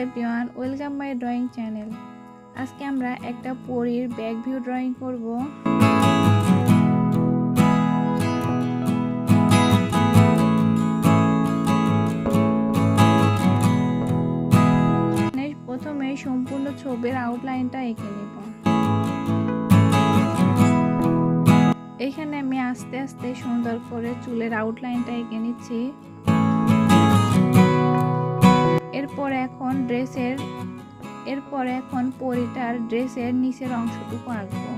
Everyone, welcome my drawing channel. আজকে আমরা একটা পরীর ব্যাক ভিউ ড্রয়িং করব। প্রথমে সম্পূর্ণ ছবির আউটলাইনটা এঁকে নেব। এখানে আমি আস্তে আস্তে সুন্দর করে চুলের আউটলাইনটা এঁকে নিচ্ছি। এরপর এখন পরীটার ড্রেসের নিচের অংশটুকু আঁকবো।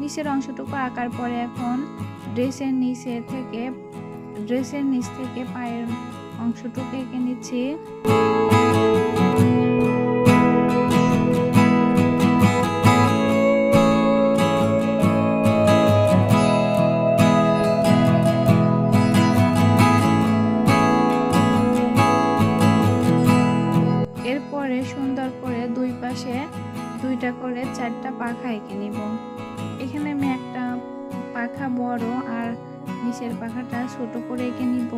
নিচের অংশটুকু আঁকার পরে এখন ড্রেসের নিচ থেকে পায়ের অংশটুকু এঁকে নিচ্ছি। এরপরে সুন্দর করে দুই পাশে দুইটা করে চারটা পাখা এঁকে নিব। এখানে আমি একটা পাখা বড় আর নিচের পাখাটা ছোট করে এঁকে নিব।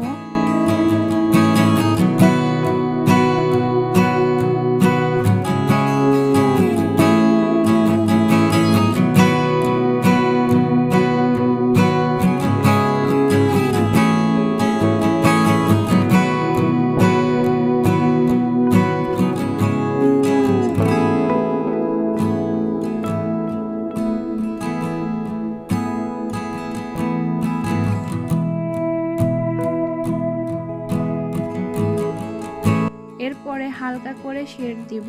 এরপরে হালকা করে শেড দিব।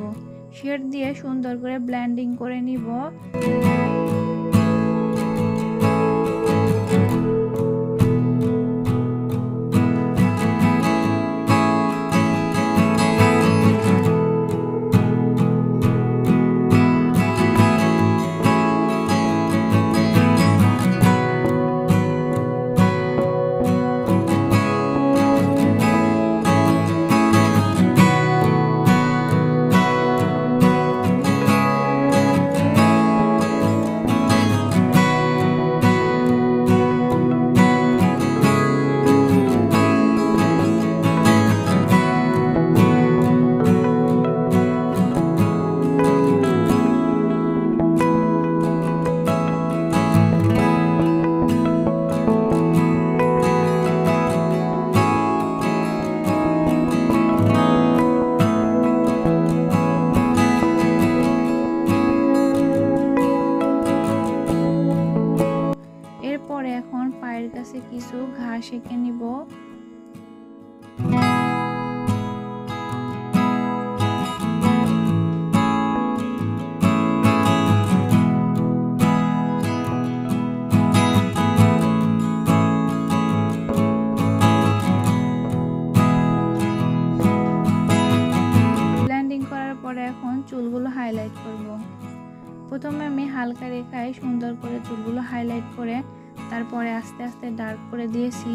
শেড দিয়ে সুন্দর করে ব্লেন্ডিং করে নিব। এরপরে এখন পায়ের কাছে কিছু ঘাস এঁকে নিব। ব্লেন্ডিং করার পরে এখন চুলগুলো হাইলাইট করব। প্রথমে আমি হালকা রেখায় সুন্দর করে চুলগুলো হাইলাইট করে তারপরে আস্তে আস্তে ডার্ক করে দিয়েছি।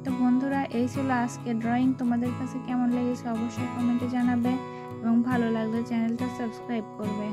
তো বন্ধুরা, এই ছিল আজকে ড্রয়িং। তোমাদের কাছে কেমন লেগেছে অবশ্যই কমেন্টে জানাবে এবং ভালো লাগলে চ্যানেলটা সাবস্ক্রাইব করবে।